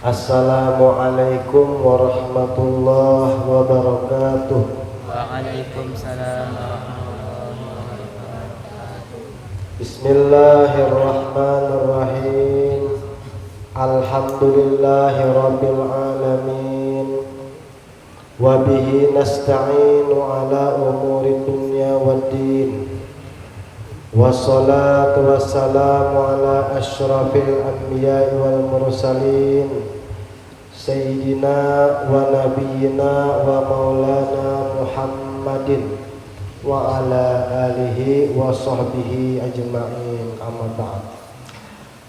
Assalamualaikum warahmatullahi wabarakatuh. Waalaikumsalam warahmatullahi wabarakatuh. Bismillahirrahmanirrahim. Alhamdulillahi rabbil alamin. Wa bihi nasta'inu ala umuri dunya waddin. Wassalatu wassalamu ala asyrafil anbiya'i wal mursalin Sayyidina wa nabiyyina wa maulana Muhammadin wa ala alihi wa sahbihi ajma'in, amma ba'd.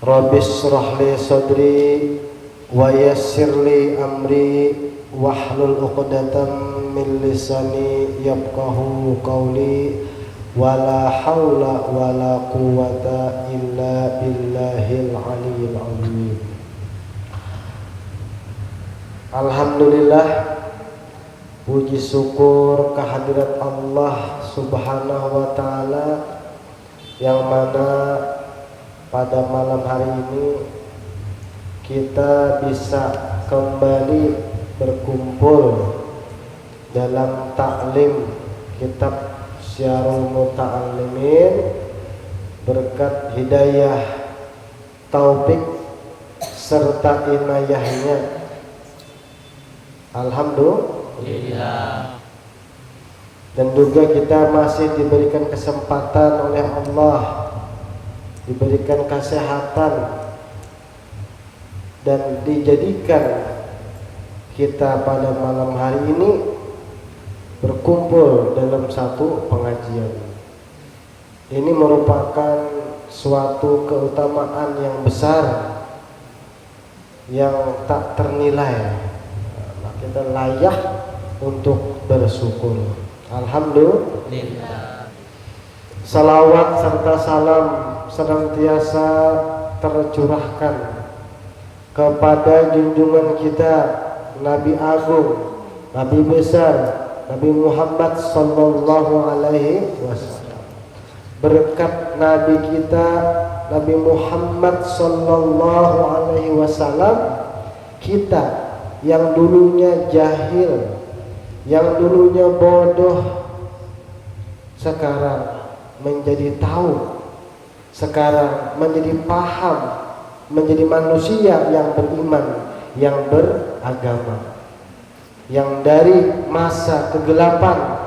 Rabbi shrah li sadri wa yassir li amri wahlul 'uqdatam min lisani yafqahu qawli. Wala haula wala quwwata illa billahil aliyyil azim. Alhamdulillah, puji syukur kehadirat Allah Subhanahu wa taala yang mana pada malam hari ini kita bisa kembali berkumpul dalam taklim kitab Syiarul Muta'allimin berkat hidayah, taufik serta inayahnya. Alhamdulillah. Dan juga kita masih diberikan kesempatan oleh Allah, diberikan kesehatan dan dijadikan kita pada malam hari ini berkumpul dalam satu pengajian. Ini merupakan suatu keutamaan yang besar yang tak ternilai. Kita layak untuk bersyukur. Alhamdulillah. Salawat serta salam senantiasa tercurahkan kepada junjungan kita Nabi Agung, Nabi besar, Nabi Muhammad sallallahu alaihi wasallam. Berkat Nabi kita Nabi Muhammad sallallahu alaihi wasallam, kita yang dulunya jahil, yang dulunya bodoh, sekarang menjadi tahu, sekarang menjadi paham, menjadi manusia yang beriman, yang beragama. Yang dari masa kegelapan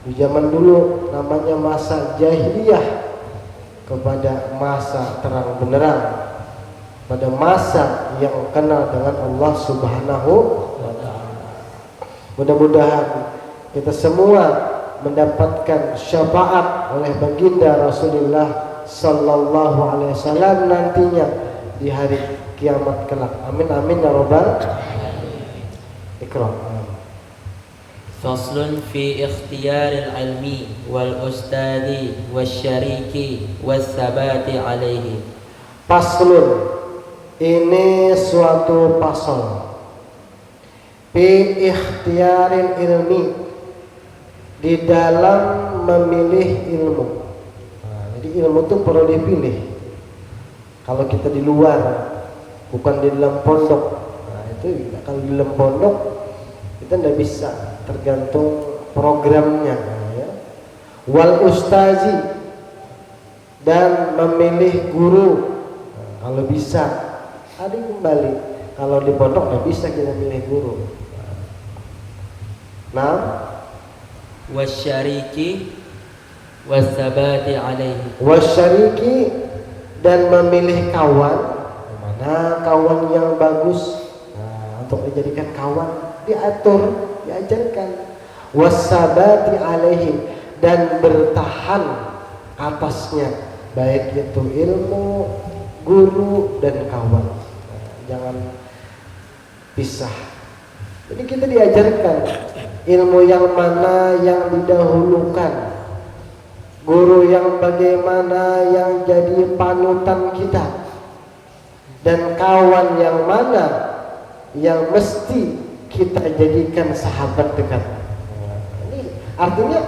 di zaman dulu namanya masa jahiliyah kepada masa terang benderang, pada masa yang kenal dengan Allah Subhanahu wa ta'ala. Mudah-mudahan kita semua mendapatkan syafaat oleh baginda Rasulullah sallallahu alaihi wasallam nantinya di hari kiamat kelak. Amin amin ya rabbal alamin. Faslun fi ikhtiyaril ilmi wal ustadi wasyariki wassabati alaihi. Faslun, ini suatu pasal. Fi ikhtiyaril ilmi, di dalam memilih ilmu. Jadi ilmu itu perlu dipilih. Kalau kita di luar, bukan di dalam pondok. Itu kalau di dalam pondok kita tidak bisa, tergantung programnya ya. Wal ustazi, dan memilih guru. Kalau bisa ada kembali, kalau di pondok tidak bisa kita milih guru. Nah, wasyariki wassabati alaihi. Wasyariki, dan memilih kawan. Mana kawan yang bagus, untuk dijadikan kawan, diatur, diajarkan. Wassabati alaihi, dan bertahan atasnya, baik itu ilmu, guru dan kawan. Jangan pisah. Jadi kita diajarkan ilmu yang mana yang didahulukan, guru yang bagaimana yang jadi panutan kita, dan kawan yang mana yang mesti kita jadikan sahabat dekat. Ini artinya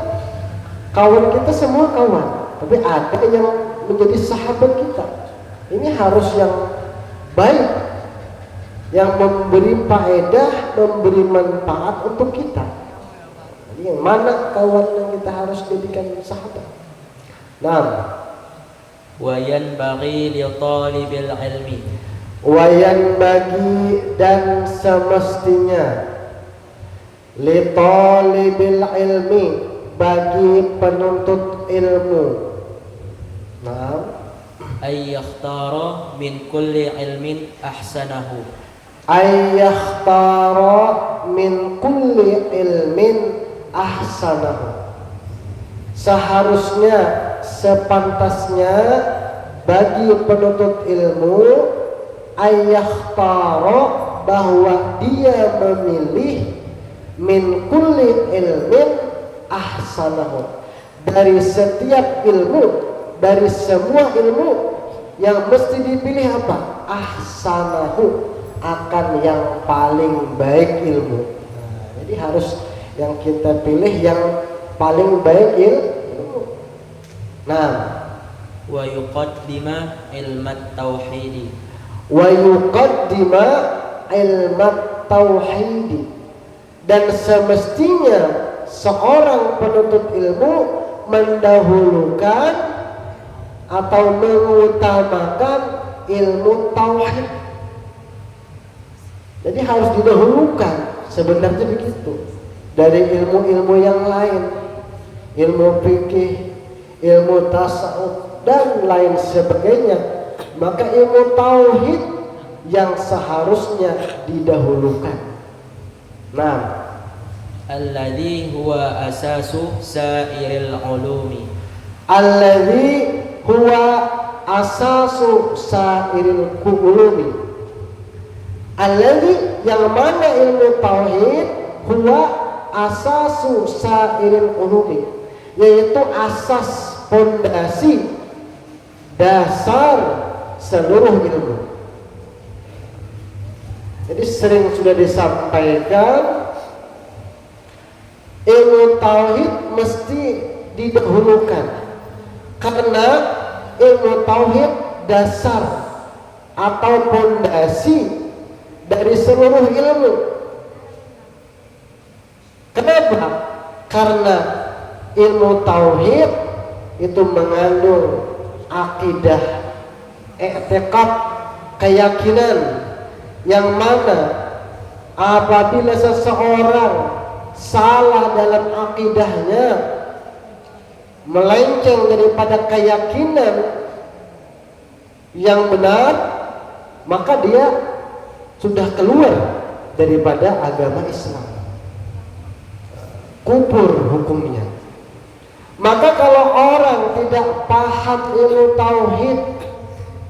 kawan kita semua kawan, tapi ada yang menjadi sahabat kita. Ini harus yang baik, yang memberi faedah, memberi manfaat untuk kita. Jadi yang mana kawan yang kita harus jadikan sahabat? Nah, Wayan bagi li talibil ilmi. Wayan bagi dan semestinya li talibil ilmi, bagi penuntut ilmu. Nah, Ay yakhtara min kulli ilmin ahsanahu. ayyakhtara min kulli ilmin ahsanahu. Seharusnya, sepantasnya bagi penuntut ilmu ayyakhtara, bahwa dia memilih min kulli ilmin ahsanahu, dari setiap ilmu, dari semua ilmu yang mesti dipilih apa? Ahsanahu, akan yang paling baik ilmu. Nah, jadi harus yang kita pilih yang paling baik ilmu. Nah, Wa yuqaddima ilmat tauhidi. wa yuqaddima ilmat tauhidi, dan semestinya seorang penuntut ilmu mendahulukan atau mengutamakan ilmu tauhid. Jadi harus didahulukan, sebenarnya begitu, dari ilmu-ilmu yang lain, ilmu fikih, ilmu tasawuf dan lain sebagainya. Maka ilmu tauhid yang seharusnya didahulukan. Nah, Alladhi huwa asasu sairil ulumi. alladzi huwa asasu sairil ulumi. Alladzi, yang mana ilmu tauhid, huwa asasu sairil ulumi, yaitu asas, pondasi, dasar seluruh ilmu. Jadi sering sudah disampaikan, ilmu tauhid mesti didahulukan karena ilmu tauhid dasar atau pondasi dari seluruh ilmu. Kenapa? Karena ilmu tauhid itu mengandung akidah, i'tiqad, keyakinan, yang mana apabila seseorang salah dalam akidahnya, melenceng daripada keyakinan yang benar, maka dia sudah keluar daripada agama Islam, kufur hukumnya. Maka kalau orang tidak paham ilmu tauhid,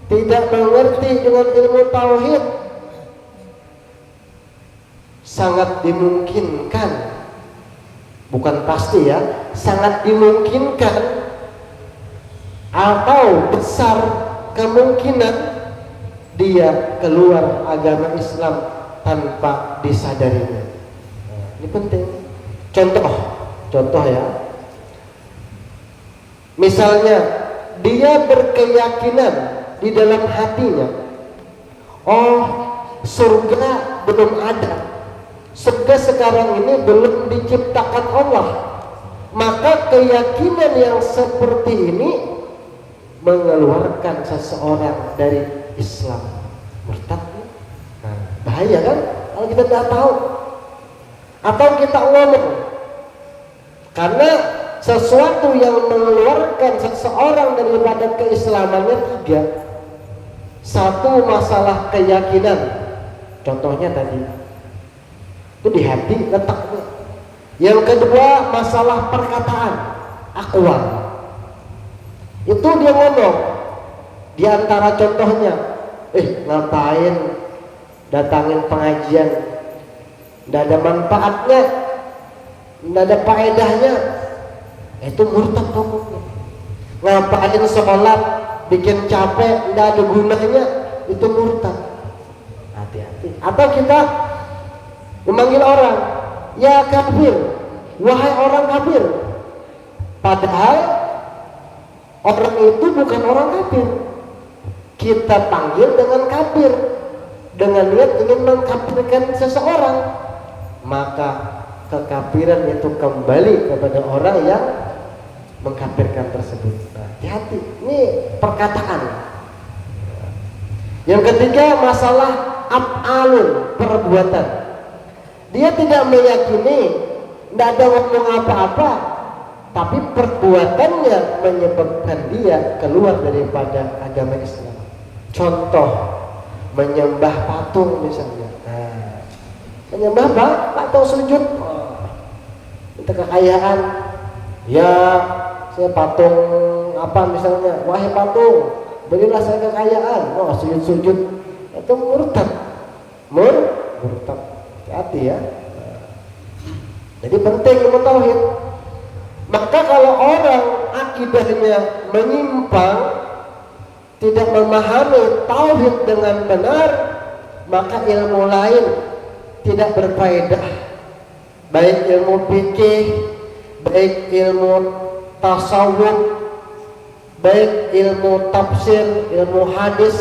tidak mengerti dengan ilmu tauhid, sangat dimungkinkan, bukan pasti ya, sangat dimungkinkan atau besar kemungkinan dia keluar agama Islam tanpa disadarinya. Ini penting. Contoh ya. Misalnya dia berkeyakinan di dalam hatinya, oh, surga belum ada, surga sekarang ini belum diciptakan Allah. Maka keyakinan yang seperti ini mengeluarkan seseorang dari Islam, murtad. Nah, bahaya kan kalau kita tidak tahu atau kita ngomong. Karena sesuatu yang mengeluarkan seseorang daripada keislamannya tiga. Satu, masalah keyakinan, contohnya tadi itu di hati letaknya. Yang kedua, masalah perkataan, akwal, itu dia ngomong. Di antara contohnya, ngapain datangin pengajian, tidak ada manfaatnya, tidak ada faedahnya, itu murtad ngomongnya. Ngapain sholat, bikin capek, tidak ada gunanya, itu murtad. Hati-hati. Atau kita memanggil orang, ya kafir, wahai orang kafir, padahal orang itu bukan orang kafir, kita panggil dengan kafir dengan niat ingin mengkafirkan seseorang, maka kekafiran itu kembali kepada orang yang mengkafirkan tersebut. Nah, hati-hati, ini perkataan. Yang ketiga, masalah af'alun, perbuatan. Dia tidak meyakini, tidak ada ngomong apa-apa, tapi perbuatannya menyebabkan dia keluar daripada agama Islam. Contoh, menyembah patung misalnya. Nah, menyembah patung sujud, minta kekayaan. Ya, saya patung apa misalnya, wahai patung, berilah saya kekayaan. Oh, sujud-sujud, itu murtad. Murtad. Hati ya. Jadi penting ilmu tauhid. Maka kalau orang akidahnya menyimpang, tidak memahami tauhid dengan benar, maka ilmu lain tidak berfaedah. Baik ilmu fikih, baik ilmu tasawuf, baik ilmu tafsir, ilmu hadis,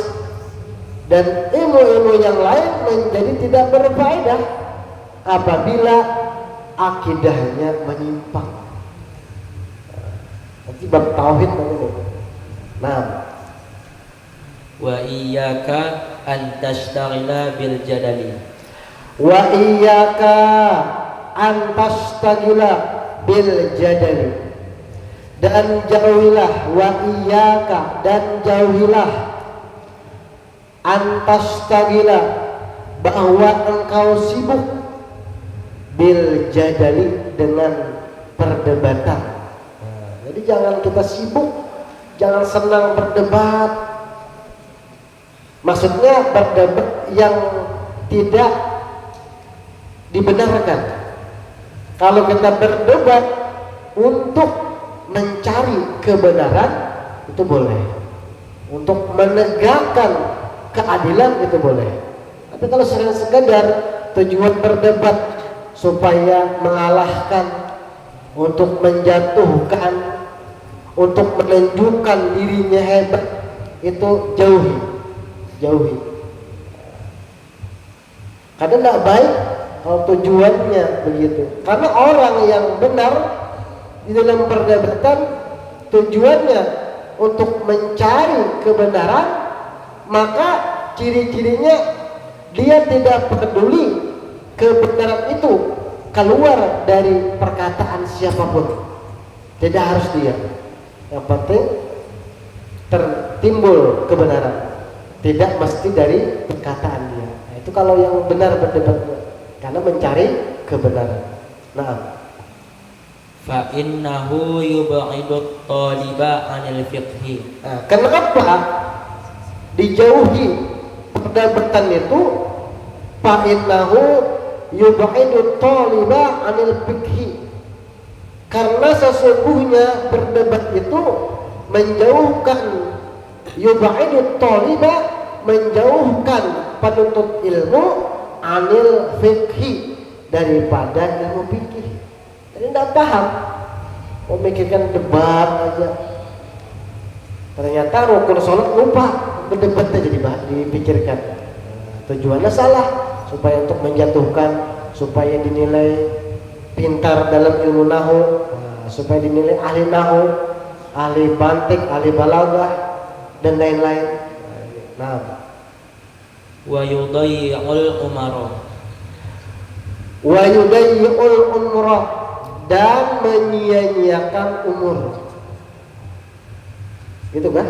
dan ilmu-ilmu yang lain menjadi tidak berfaedah apabila akidahnya menyimpang. Nanti bab tauhid namanya. Nah, wa iyyaka an tashtagila bil jadali. Wa iyyaka an tashtagila bil jadali. Dan jauhilah, wa iyyaka, dan jauhilah, an tashtagila, bahwa engkau sibuk bil jadali, dengan perdebatan. Jadi jangan kita sibuk, jangan senang berdebat. Maksudnya berdebat yang tidak dibenarkan. Kalau kita berdebat untuk mencari kebenaran, itu boleh. Untuk menegakkan keadilan, itu boleh. Tapi kalau sekadar tujuan berdebat supaya mengalahkan, untuk menjatuhkan, untuk menunjukkan dirinya hebat, itu jauhi. Karena tidak baik kalau tujuannya begitu. Karena orang yang benar di dalam perdebatan tujuannya untuk mencari kebenaran, maka ciri-cirinya dia tidak peduli kebenaran itu keluar dari perkataan siapapun. Tidak harus dia. Yang penting tertimbul kebenaran. Tidak mesti dari perkataan dia. Nah, itu kalau yang benar berdebatnya, karena mencari kebenaran. Nah, Fa innahu yub'idut taliba 'anil fiqhi. nah, kenapa dijauhi perdebatan itu? Fa innahu yub'idut taliba 'anil fiqhi. Karena sesungguhnya berdebat itu menjauhkan, yub'idut taliba, menjauhkan penuntut ilmu, anil fiqhi, daripada ilmu fikih. Jadi tidak paham, memikirkan debat aja. Ternyata rukun sholat lupa, berdebat aja dipikirkan. Tujuannya salah, supaya untuk menjatuhkan, supaya dinilai pintar dalam ilmu nahu, supaya dinilai ahli nahu, ahli bantik, ahli balaghah, dan lain-lain. Nah, Wa yudayyi'ul umara. wa yudayyi'ul umra, dan menyia-nyiakan umur. Gitu kan?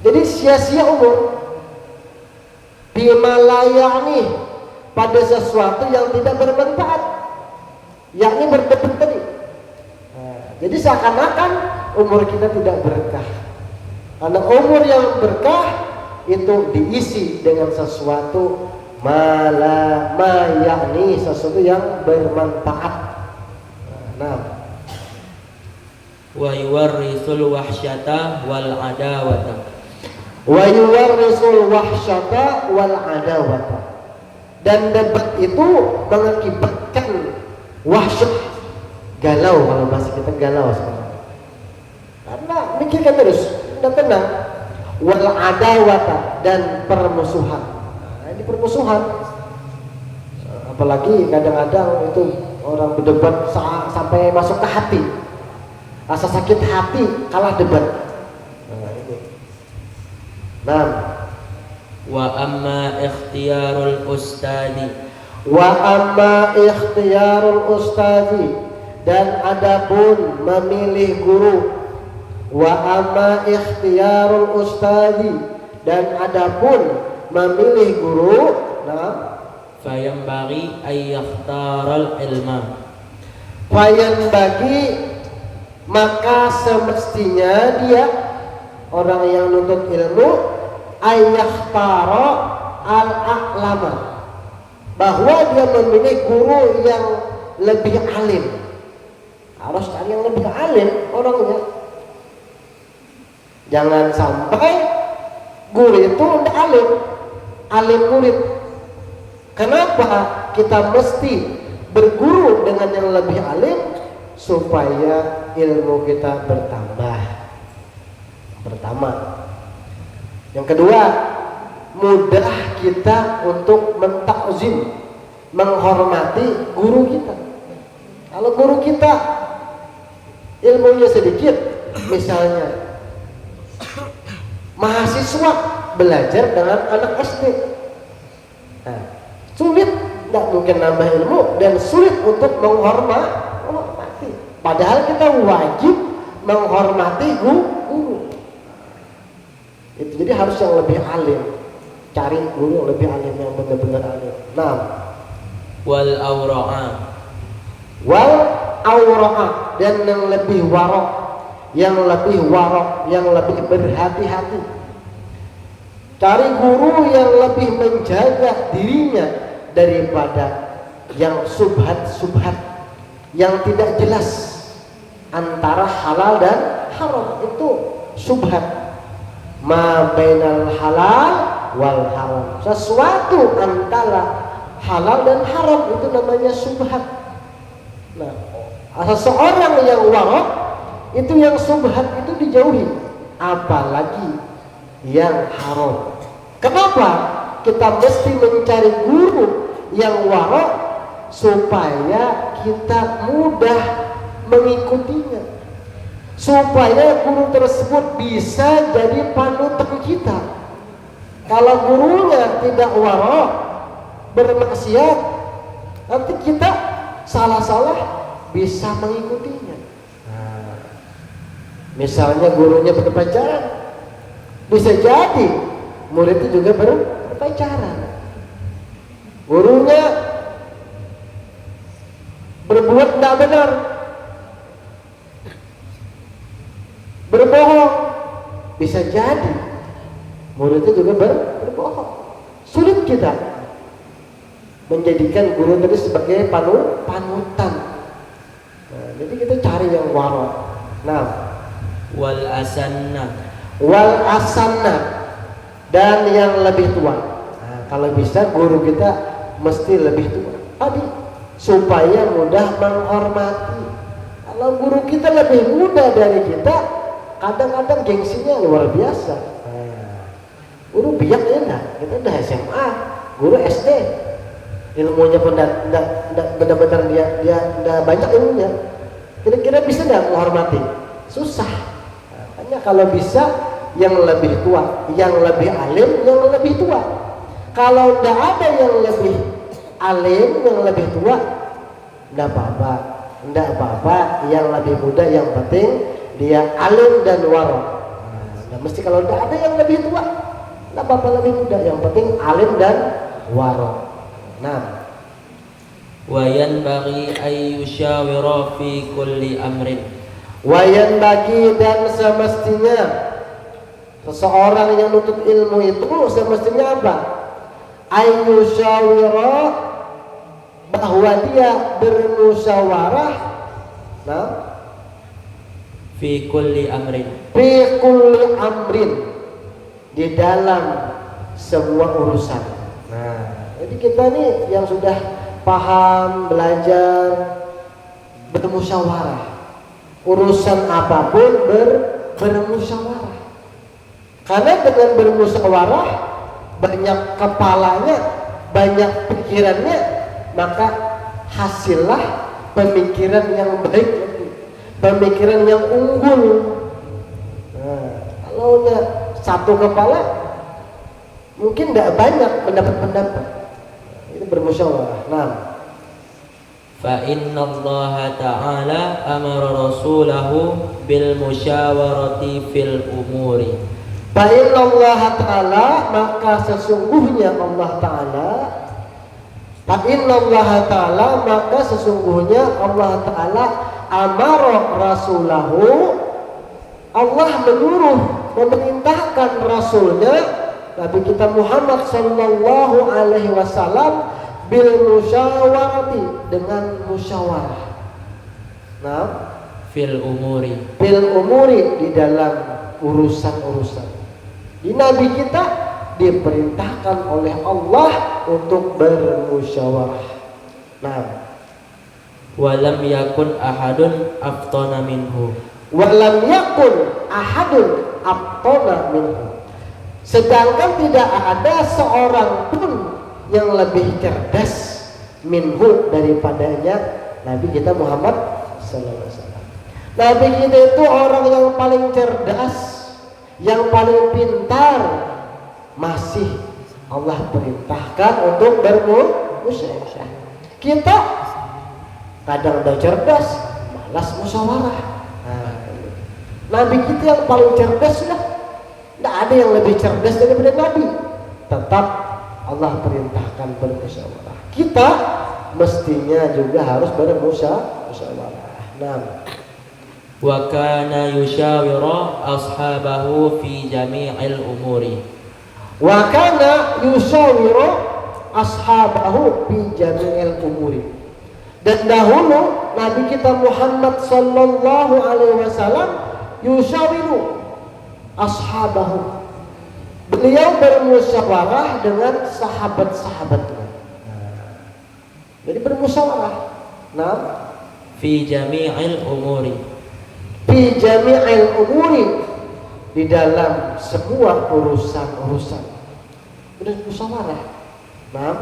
Jadi sia-sia umur. Bima la ya'ni, pada sesuatu yang tidak bermanfaat, yakni berdebat tadi. Jadi seakan-akan umur kita tidak berkah. Karena umur yang berkah itu diisi dengan sesuatu yakni sesuatu yang bermanfaat. Nah, Wa yuwarrisul wahsyata wal adawata. wa yuwarrisul wahsyata wal adawata. Dan debat itu mengakibatkan wahsyat, galau, kalau bahasa kita galau sekarang. Karena mikirkan terus, tidak tenang. wal adawata, dan permusuhan. Nah, ini permusuhan. Apalagi kadang-kadang itu orang berdebat sampai masuk ke hati, rasa sakit hati kalah debat. Nah, ini. Nah, Wa amma ikhtiyarul ustadi. wa amma ikhtiyarul ustadi, dan adapun memilih guru. Wa amma ikhtiyarul ustadi, dan adapun memilih guru. Nah, Fayambaghi ay yakhtaral ilma. Fayan bagi, maka semestinya dia orang yang nuntut ilmu ayyahtara al-a'lama, bahwa dia memilih guru yang lebih alim. Harus cari yang lebih alim orangnya. Jangan sampai guru itu udah alim murid. Kenapa kita mesti berguru dengan yang lebih alim? Supaya ilmu kita bertambah. Pertama. Yang kedua, mudah kita untuk mentakzim, menghormati guru kita. Kalau guru kita ilmunya sedikit, misalnya mahasiswa belajar dengan anak SD, nah, sulit, tidak mungkin nambah ilmu dan sulit untuk menghormati. Padahal kita wajib menghormati guru. Itu jadi harus yang lebih alim. Cari guru yang lebih alim, yang benar-benar alim. Nah, Wal awra'a. wal aura'a, dan yang lebih warok, yang lebih berhati-hati. Cari guru yang lebih menjaga dirinya daripada yang subhat yang tidak jelas antara halal dan haram. Itu subhat, ma bainal halal wal haram, sesuatu antara halal dan haram, itu namanya subhat. Nah, seseorang yang warok itu, yang subhat itu dijauhi, apalagi yang haram. Kenapa kita mesti mencari guru yang warok? Supaya kita mudah mengikutinya, supaya guru tersebut bisa jadi panutan kita. Kalau gurunya tidak warok, bermaksiat, nanti kita salah-salah bisa mengikutinya. Nah, misalnya gurunya berpacaran, bisa jadi muridnya juga berpacaran. Gurunya berbuat tidak benar, berbohong, bisa jadi muridnya juga berbohong. Sulit kita menjadikan guru tadi sebagai panutan. Nah, jadi kita cari yang warok. Nah, Wal asanna. Dan yang lebih tua. Nah, kalau bisa guru kita mesti lebih tua tadi, supaya mudah menghormati. Kalau guru kita lebih muda dari kita, kadang-kadang gengsinya luar biasa. Nah, guru biak ya, kita udah SMA, guru SD, ilmunya pun benar-benar dia banyak ilmunya. Kira-kira bisa nggak menghormati? Susah. Makanya kalau bisa yang lebih tua, yang lebih alim, yang lebih tua. Kalau tidak ada yang lebih alim, yang lebih tua, tidak apa-apa, yang lebih muda, yang penting dia alim dan warok. Nah, mesti kalau tidak ada yang lebih tua, tidak apa-apa lebih muda, yang penting alim dan warok. Nah, Wayan bagi ay yushawira fi kulli amrin. wayan bagi, dan semestinya seseorang yang nuntut ilmu itu semestinya apa? Ayyushawira, bahwa dia bermusyawarah. Nah, Fi kulli amrin. fi kulli amrin, di dalam semua urusan. Nah, jadi kita nih yang sudah paham, belajar, bermusyawarah. Urusan apapun bermusyawarah. Karena dengan bermusyawarah, banyak kepalanya, banyak pikirannya, maka hasillah pemikiran yang baik, pemikiran yang unggul. Nah, kalau satu kepala mungkin tidak banyak mendapat pendapat. Itu bermusyawarah. Nah, fa inna Allah ta'ala amara rasulahu bil musyawarati fil umuri. fa inna Allah ta'ala, maka sesungguhnya Allah ta'ala, fa inna Allah ta'ala, maka sesungguhnya Allah ta'ala amara rasulahu, Allah menyuruh, memerintahkan rasulnya Nabi kita Muhammad sallallahu alaihi wasallam bil musyawarati, dengan musyawarah. Nah, fil umuri di dalam urusan-urusan. Di Nabi kita diperintahkan oleh Allah untuk bermusyawarah. Nah, walam yakun ahadun aftana minhu. Walam yakun ahadun aftana minhu. Sedangkan tidak ada seorang pun yang lebih cerdas minhu daripadanya Nabi kita Muhammad sallallahu alaihi wasallam. Nabi kita itu orang yang paling cerdas, yang paling pintar, masih Allah perintahkan untuk bermusyawarah. Kita kadang udah cerdas, malas musyawarah. Nabi kita yang paling cerdas sudah, tidak ada yang lebih cerdas daripada Nabi. Tetap Allah perintahkan bermusyawarah. Kita mestinya juga harus bermusyawarah. Nah, wa kana yushawiru ashabahu fi jami'il umuri. Wa kana yushawiru ashabahu fi jami'il umuri. Dan dahulu Nabi kita Muhammad sallallahu alaihi wasallam yushawiru ashabahu. Beliau bermusyawarah dengan sahabat-sahabatnya. Jadi bermusyawarah. Nah, fi jami'il umuri. Fi jami'il umuri, di dalam semua urusan-urusan. Bermusyawarah. Nah,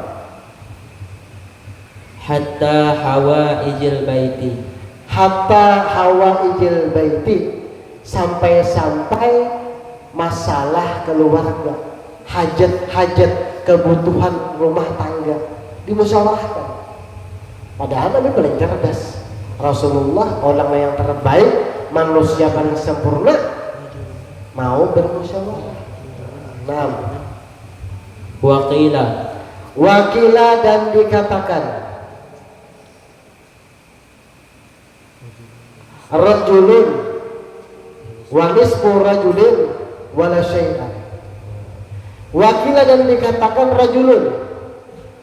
hatta hawaijil baiti. Hatta hawaijil baiti, sampai-sampai masalah keluarga, hajat-hajat kebutuhan rumah tangga dimusyawarahkan. Padahal Nabi paling cerdas, Rasulullah orang yang terbaik, manusia paling sempurna, mau bermusyawarah. Nah, wakila dan dikatakan rajulun wa nisfu rajulin wala syai'an. Wakila dan dikatakan rajulun,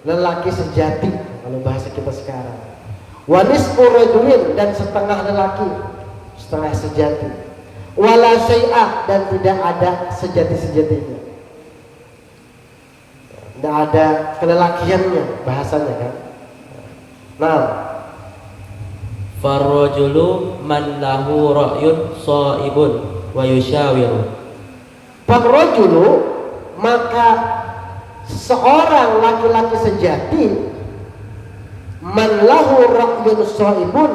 lelaki sejati kalau bahasa kita sekarang. Wa nisfu rajulin, dan setengah lelaki, setengah sejati. Wala syai'a, dan tidak ada sejati-sejatinya. Tidak ada kelelakiannya bahasanya kan. Nah, farrajulu man lahu ra'yun sha'ibun wa yushawiru. Farrajulu, maka seorang laki-laki sejati, man lahu ra'yun sha'ibun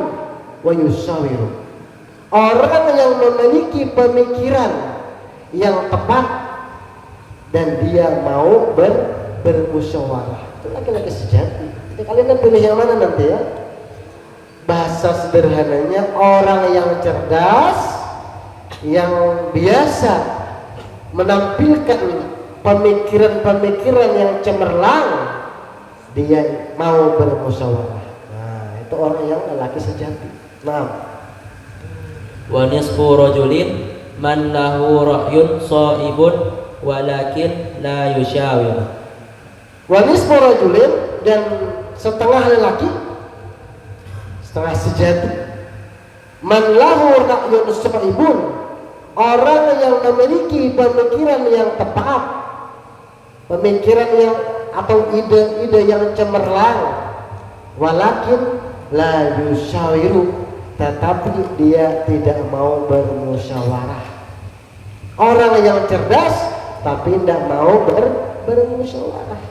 wa yushawiru, orang yang memiliki pemikiran yang tepat dan dia mau bermusyawarah. Itu laki-laki sejati. Jadi kalian pilih yang mana nanti ya? Bahasa sederhananya, orang yang cerdas, yang biasa menampilkan pemikiran-pemikiran yang cemerlang, dia mau bermusyawarah. Nah, itu orang yang lelaki sejati. Nah, wa nisfu rajulin man lahu ra'yun sha'ibun walakin la yushawir. Wa nisfu rajulin, dan setengah lelaki, setengah sejati, man lahu ra'yun sha'ibun, orang yang memiliki pemikiran yang tepat, pemikiran yang atau ide-ide yang cemerlang, walakin la yushawiru, tetapi dia tidak mau bermusyawarah. Orang yang cerdas tapi tidak mau bermusyawarah,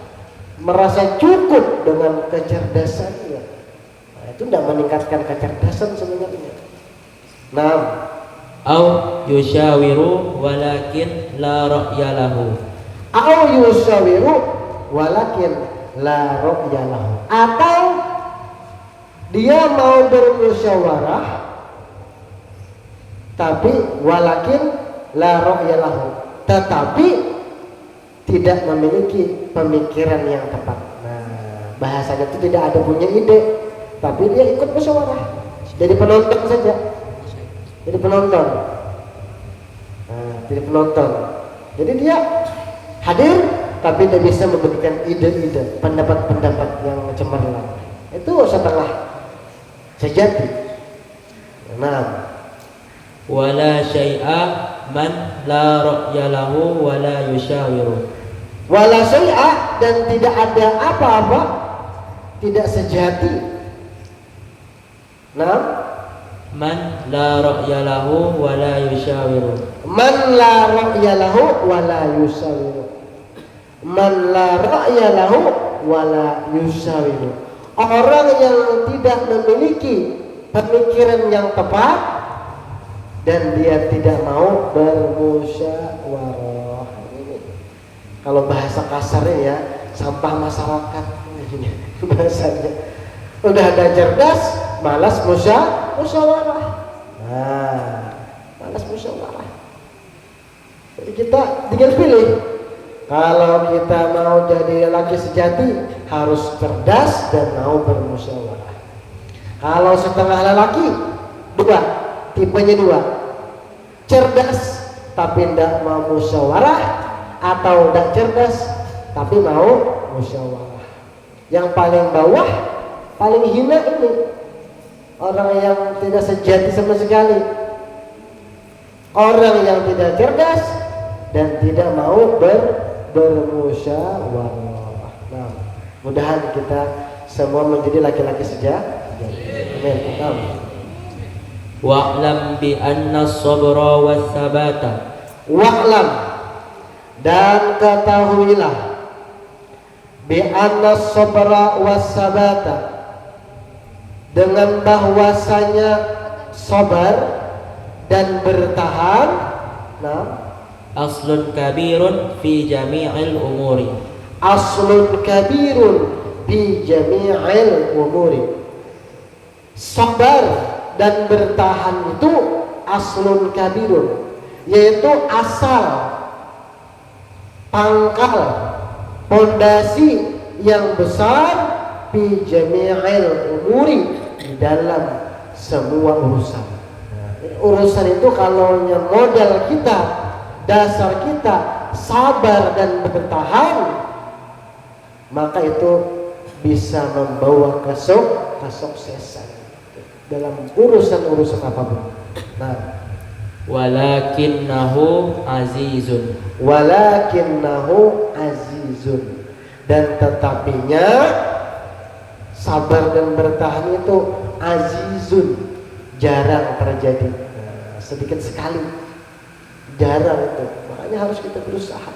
merasa cukup dengan kecerdasannya. Nah, itu tidak meningkatkan kecerdasan sebenarnya. Nah, Au yushawiru walakin la ra'ya lahu. au yusawiru walakin la ra'ya lahu. Atau dia mau bermusyawarah tapi walakin la ra'ya lahu, tetapi tidak memiliki pemikiran yang tepat. Nah, bahasanya itu tidak ada punya ide, tapi dia ikut musyawarah, jadi penonton saja. Jadi penonton. Nah, jadi penonton. Jadi dia hadir tapi tidak bisa memberikan ide-ide, pendapat-pendapat yang cemerlang. Itu setengah sejati. Nah, Wala syai'a man la ra'ya lahu wala yushawiru. wala syai'a, dan tidak ada apa-apa, tidak sejati. Nah, Man la ra'ya lahu wala yushawiru. man la ra'ya lahu wala yusawiru. Man la ra'ya lahu wala yusawiru. Orang yang tidak memiliki pemikiran yang tepat dan dia tidak mau bermusyawarah. Ini kalau bahasa kasarnya ya, sampah masyarakat ini bahasanya. Udah ada cerdas, malas musyawarah. Nah, malas musyawarah. Jadi kita tinggal pilih. Kalau kita mau jadi lelaki sejati, harus cerdas dan mau bermusyawarah. Kalau setengah lelaki, tipenya dua. Cerdas tapi tidak mau musyawarah, atau tidak cerdas tapi mau musyawarah. Yang paling bawah, paling hina ini orang yang tidak sejati sama sekali, orang yang tidak cerdas dan tidak mau bermusyawarah. Nah, mudahan kita semua menjadi laki-laki sejati. Amin. Wa'lam bi anna as-sabra was-sabata. Wa'lam, dan ketahuilah, bi anna as-sabra was-sabata, dengan bahwasanya sabar dan bertahan, nah, Aslun kabirun fi jami'il umuri. aslun kabirun fi jami'il umuri. Sabar dan bertahan itu aslun kabirun, yaitu asal, pangkal, pondasi yang besar fi jami'il umuri, di dalam semua urusan. Urusan itu kalau modal kita, dasar kita sabar dan bertahan, maka itu bisa membawa kesuksesan dalam urusan-urusan apapun. Nah, Walakinnahu azizun. walakinnahu azizun, dan tetapinya sabar dan bertahan itu azizun, jarang terjadi. Nah, sedikit sekali, jarang itu, makanya harus kita berusaha.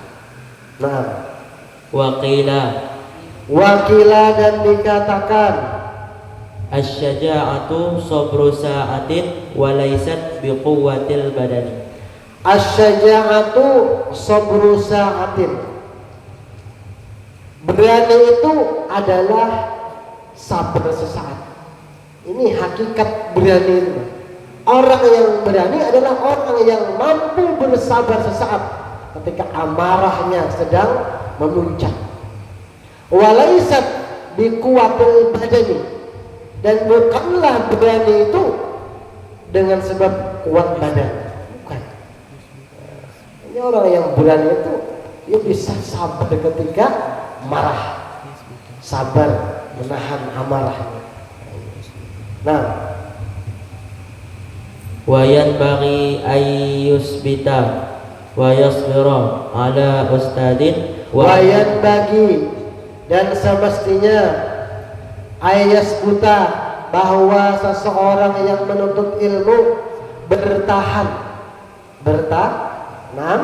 Nah, Waqila wakila, dan dikatakan asyaja'atu sabru sa'atin wa laysat biquwwatil badani. asyaja'atu sabru sa'atin, berani itu adalah sabar sesaat. Ini hakikat berani itu. Orang yang berani adalah orang yang mampu bersabar sesaat ketika amarahnya sedang memuncak. Walaisat biquwatil badani, dan bukanlah berani itu dengan sebab kuat badan, bukan. Ini orang yang berani itu dia bisa sabar ketika marah, sabar menahan amarahnya. Nah, Wa yanbaghi ayyusbita wa yasbira ala ustadin wayan bagi, dan semestinya ayas buta, bahwa seseorang yang menuntut ilmu bertahan Naam.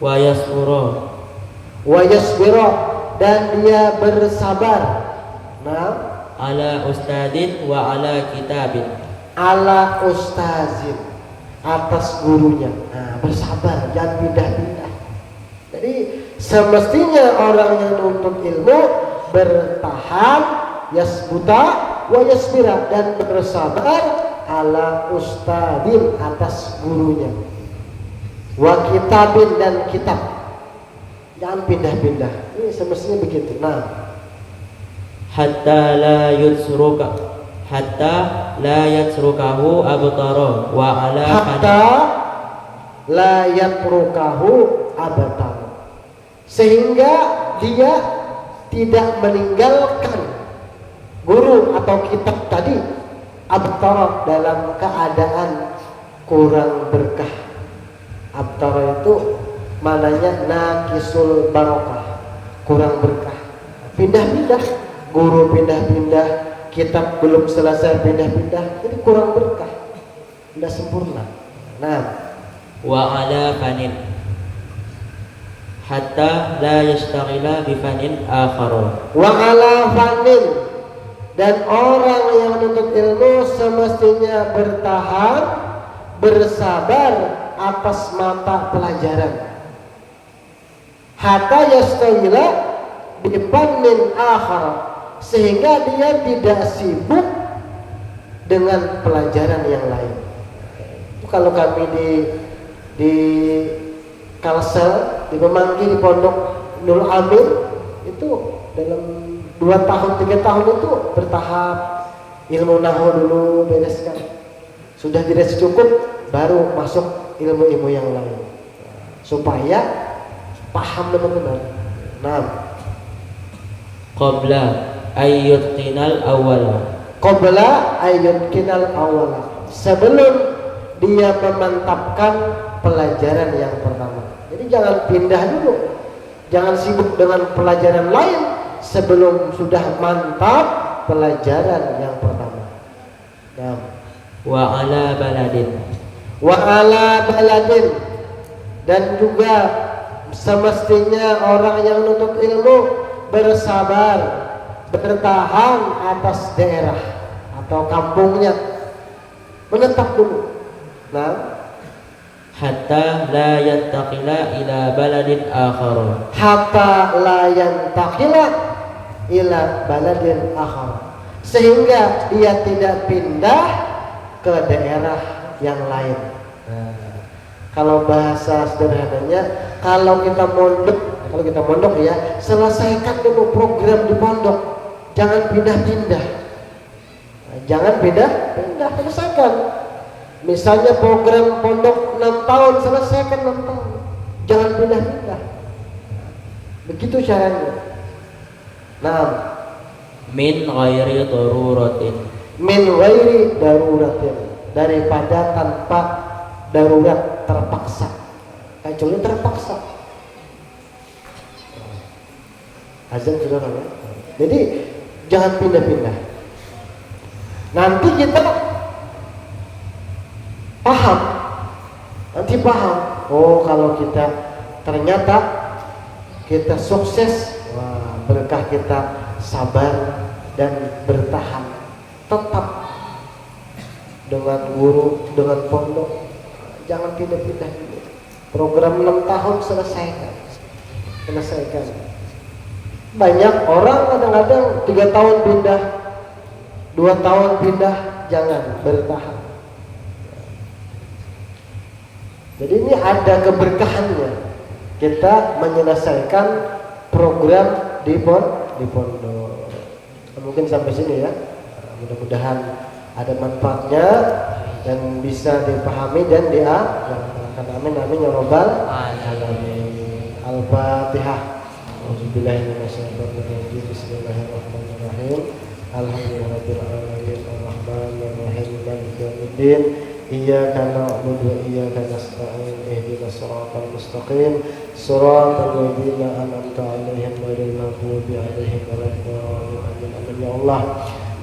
wa yasmura Wa yasbira, dan dia bersabar. Naam. ala ustadin wa ala kitabin. Ala ustazin, atas gurunya. Nah, bersabar, jangan pindah-pindah. Jadi semestinya orang yang menuntut ilmu bertahan, yasbuta wa yasbira, dan bersabar ala ustadin, atas gurunya, wa kitabin, dan kitab. Jangan pindah-pindah. Ini semestinya begitu. Nah, hatta la yatsrukahu abtara wa ala hatta la yatrukahu abtar, sehingga dia tidak meninggalkan guru atau kitab tadi, abtar, dalam keadaan kurang berkah. Abtar itu mananya naqisul barokah, kurang berkah. Pindah-pindah, guru pindah-pindah, kitab belum selesai pindah-pindah, jadi kurang berkah, tidak sempurna. Nah, wa ala fanin hatta la yastaghila bi fanin akhar. wa ala fanin, dan orang yang menuntut ilmu semestinya bertahan, bersabar atas mata pelajaran. Hatta yastaghila bi fanin akhar, sehingga dia tidak sibuk dengan pelajaran yang lain. Itu kalau kami di Kalsel, di Pemanggi, di Pondok Nurul Amin, itu dalam 2 tahun 3 tahun itu bertahap. Ilmu nahwu dulu bereskan, sudah tidak cukup, baru masuk ilmu-ilmu yang lain supaya paham benar-benar. Nah, qabla ayyutqinal awwala. qabla ayyutqinal awwala, sebelum dia memantapkan pelajaran yang pertama. Jadi jangan pindah dulu, jangan sibuk dengan pelajaran lain sebelum sudah mantap pelajaran yang pertama. Nah, Wa ala baladin. wa ala baladin, dan juga semestinya orang yang menuntut ilmu bersabar, bertahan atas daerah atau kampungnya, menetap dulu. Nah, Hatta la yattaqila ila baladin akhar. hatta la yantakila ila baladin akhar, sehingga dia tidak pindah ke daerah yang lain. Nah, kalau bahasa sederhananya, kalau kita mondok ya, selesaikan dulu program di pondok, jangan pindah-pindah. Nah, jangan pindah-pindah, selesaikan. Misalnya program pondok 6 tahun, selesaikan 6 tahun, jangan pindah-pindah. Begitu caranya. Nah, Min ghairi daruratin. min ghairi daruratin, daripada tanpa darurat, terpaksa. Kecuali terpaksa. Azan sudah kan ya? Jadi jangan pindah-pindah. Nanti kita paham. Oh, kalau kita ternyata kita sukses, wah, berkah kita sabar dan bertahan tetap dengan guru, dengan pondok. Jangan pindah-pindah dulu. Program 6 tahun selesaikan. Banyak orang kadang-kadang 3 tahun pindah, 2 tahun pindah, jangan, bertahan. Jadi ini ada keberkahannya kita menyelesaikan program di pondok. Mungkin sampai sini ya. Mudah-mudahan ada manfaatnya dan bisa dipahami dan diamalkan. Amin amin ya rabbal alamin. Al-Fatihah. Auzubillahiminasyaitonirrajim. Bismillahirrahmanirrahim. Alhamdulillahirabbil alamin. Arrahmanirrahim. Maliki yaumiddin. Iyyaka na'budu wa iyyaka nasta'in. Ihdinas siratal mustaqim. Siratal ladzina an'amta 'alaihim ghairil maghdubi 'alaihim waladdallin. Amin amin ya Allah.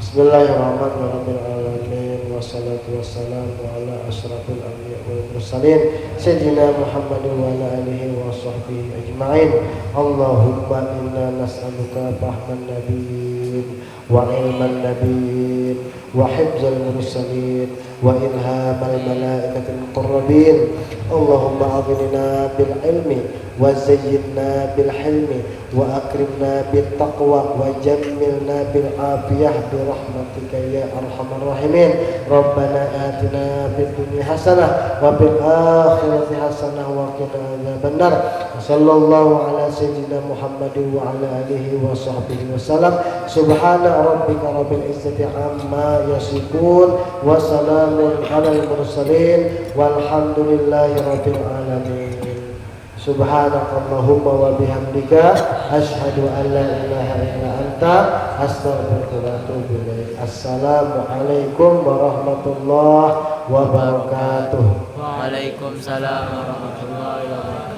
Bismillahirrahmanirrahim. wassalatu wassalamu ala asyrafil anbiya wal mursalin sayyidina Muhammadin wa ala alihi wa sahbihi ajma'in. Allahumma inna nas'aluka fahman nabiyyin wa ilman nabiyyin wa hifzal mursalin wa ilhamal malaikatil muqarrabin. Allahumma aghnina bil ilmi wa zayyinna bil hilmi wa akrimna bil taqwa wa jammilna bil afiyah bi rahmatika ya arhamar rahimin. Rabbana atina fid dunya hasanah wa fil akhirati hasanah wa qina adzabannar. Sallallahu ala sayyidina Muhammadin wa ala alihi wa sahbihi wasallam. Subhana rabbika rabbil izzati amma yasifun wa salamun alal mursalin walhamdulillahi rabbil alamin. Subhanakallahumma wa bihamdika asyhadu an la ilaha illa anta astaghfiruka wa atubu ilaik. Assalamualaikum warahmatullahi wabarakatuh. Waalaikumsalam warahmatullahi wabarakatuh.